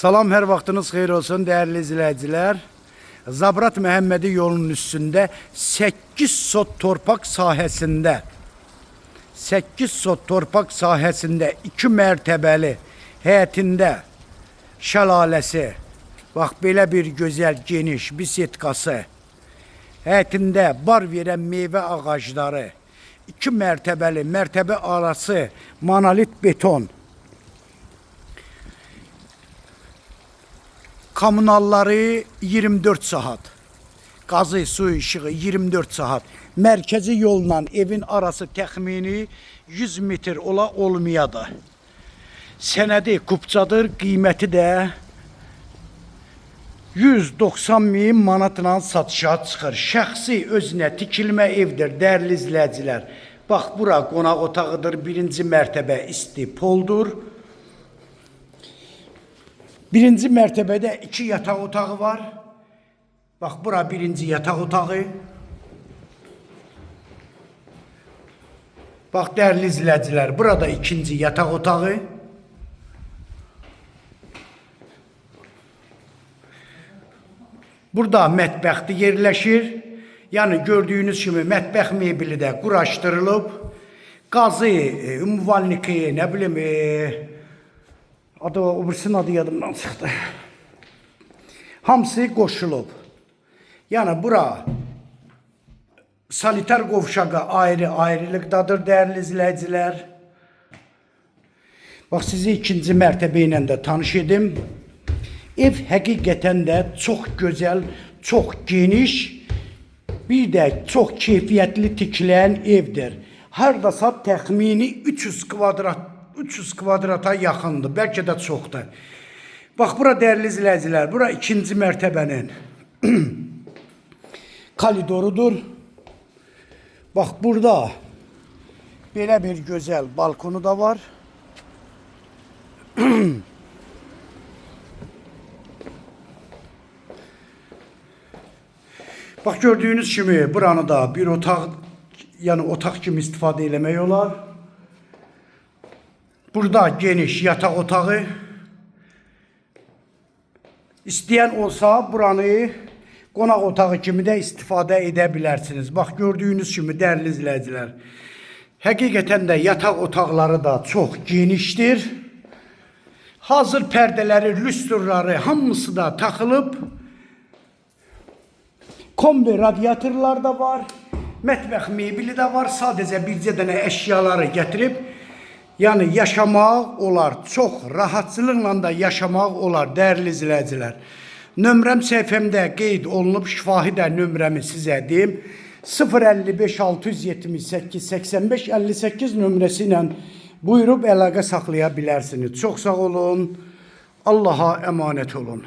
Salam, hər vaxtınız xeyir olsun değerli izləyicilər. Zabrat Məhəmmədi yolunun üstündə 8 sot torpaq sahəsində 2 mərtəbəli həyətində şəlaləsi, bax belə bir gözəl geniş bisetkası, həyətində bar verən meyvə ağacları, 2 mərtəbəli, mərtəbə arası monolit beton, kommunalları 24 saat. Qazı, su, işığı 24 saat. Mərkəzi yolla evin arası təxmini 100 metr ola olmayadı. Sənədi kupçadır, qiyməti də 190.000 manatla satışa çıxır. Şəxsi özünə tikilmə evdir, dəyərli izləyicilər. Bax, bura qonaq otağıdır, birinci mərtəbə isti poldur. Birinci mərtəbədə 2 yataq otağı var. Bax, bura birinci yataq otağı. Bax, dəyərli izləyicilər, burada ikinci yataq otağı. Burada mətbəxti yerləşir. Yəni, gördüyünüz kimi mətbəx mebeli də quraşdırılıb. Qazı, ümvalniki, nə bilim, o birisinin adı yadımdan çıxdı. Hamısı qoşulub. Yəni, bura sanitar qovşağı ayrılıqdadır, dəyərli izləyicilər. Bax, sizi ikinci mərtəbə ilə də tanış edim. Ev həqiqətən də çox gözəl, çox geniş, bir də çox keyfiyyətli tikilən evdir. Hardasa təxmini 300 kvadrata yaxındır, bəlkə də çoxdur. Bax, bura dəyərli izləyicilər, bura ikinci mərtəbənin koridorudur. Bax, burada belə bir gözəl balkonu da var. Bax, gördüyünüz kimi buranı da bir otaq, yəni otaq kimi istifadə eləmək olar. Burada geniş yataq otağı. İstəyən olsa buranı qonaq otağı kimi də istifadə edə bilərsiniz. Bax, gördüyünüz kimi dəyərli izləyicilər, həqiqətən də yataq otaqları da çox genişdir. Hazır pərdələri, lüstrları hamısı da taxılıb. Kombi radiatorlar da var. Mətbəx mebeli də var. Sadəcə bircə dənə əşyaları gətirib, yəni yaşamaq olar. Çox rahatçılıqla da yaşamaq olar, dəyərli izləyicilər. Nömrəm səhifəmdə qeyd olunub, şifahi də nömrəmi sizə deyim. 055 678 85 58 nömrəsi ilə buyurub əlaqə saxlaya bilərsiniz. Çox sağ olun. Allah'a əmanət olun.